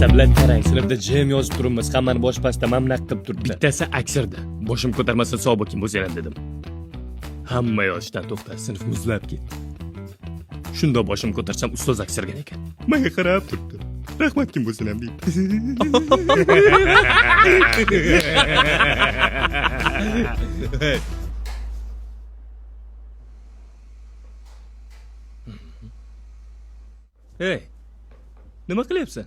Sablat qarang, sinfda jim yozib turibmiz, hammani bosh pastda mamnaq qilib turibdi. Bittasi aksirdi. Boshim ko'tarmasa sobiqim bo'zaman dedim. Hamma yoshdan to'xtab, sinf muzlab ketdi. Shunda boshim ko'tarsam ustoz aksirgan ekan. Menga qarab turibdi. Rahmat kim bo'lsin ham deydi. Hey, nima qilyapsan?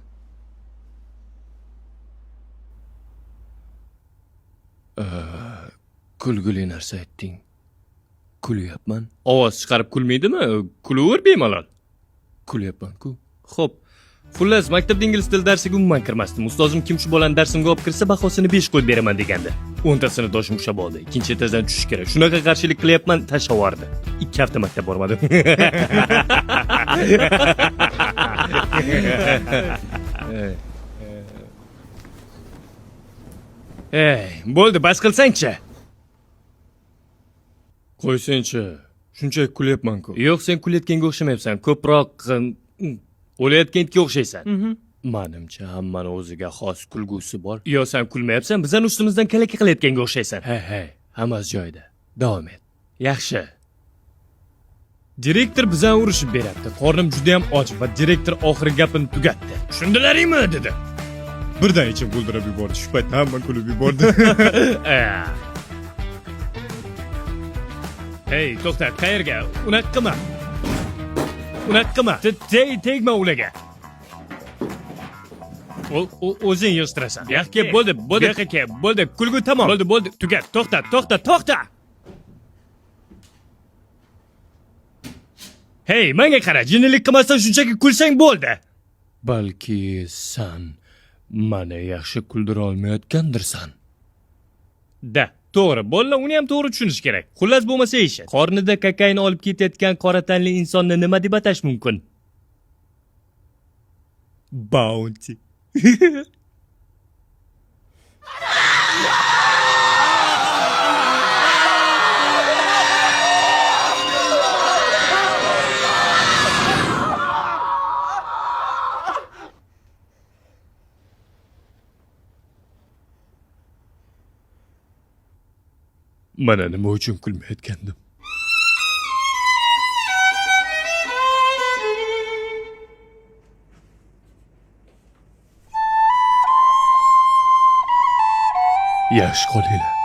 Kulguli narsa aytding. Kulyapman. Ovoz chiqarib kulmaydimi? Kulaver bemalol. Kulyapman-ku. Xo'p. Xullas, maktabda ingliz tili darsiga umuman kirmasdim. Ustozim kim shu bolani darsimga olib kirsa, bahosini 5 qo'yib beraman degandi. 10 tasini doshim ushlab oldi. Ikkinchi etadan tushish kerak. Shunaqa qarshilik qilyapman, tashlavordi. 2 hafta maktab bormadim. Bo'ldi, bas qilsang-chi. Qo'ysang-chi. Shunchaki kulyapman-ku. Yo'q, sen kulayotganga o'xshamayapsan. Ko'proq o'layotganga o'xshaysan. Menimcha hammani o'ziga xos kulgusi bor. Yo, sen kulmayapsan, bizning ustimizdan kalaka qilayotganga o'xshaysan. Hey, hammasi joyida. Davom et. Yaxshi. Direktor bizdan urishib beribdi. Qornim juda ham och va direktor oxiri gapini tugatdi. Tushundilaringmi dedi. Birdan ichim g'ildirab yubordi. Shu paytda hamma kulib yubordi. Hey, to'xta, qayerga? Unaqa qilma. Unaqa qilma. Tegma ularga. O'zing yig'ishtirasan. Yaxki, bo'ldi. Bo'ldi. Kulgu tamom. Bo'ldi. Tugat. To'xta. Hey, menga qara. Jinnilik qilmasdan shunchaki kulsang bo'ldi. Balki sen meni yaxshi kuldira olmayotgandirsan. To'g'ri, bolalar uni ham to'g'ri tushunish kerak. Xullas bo'lmasa eshit. Qornida kokain olib ketayotgan qora tanli insonni nima deb atash mumkin? Bounty. Mana nima uchun kulmayotgandim? Yaxshi qolinglar.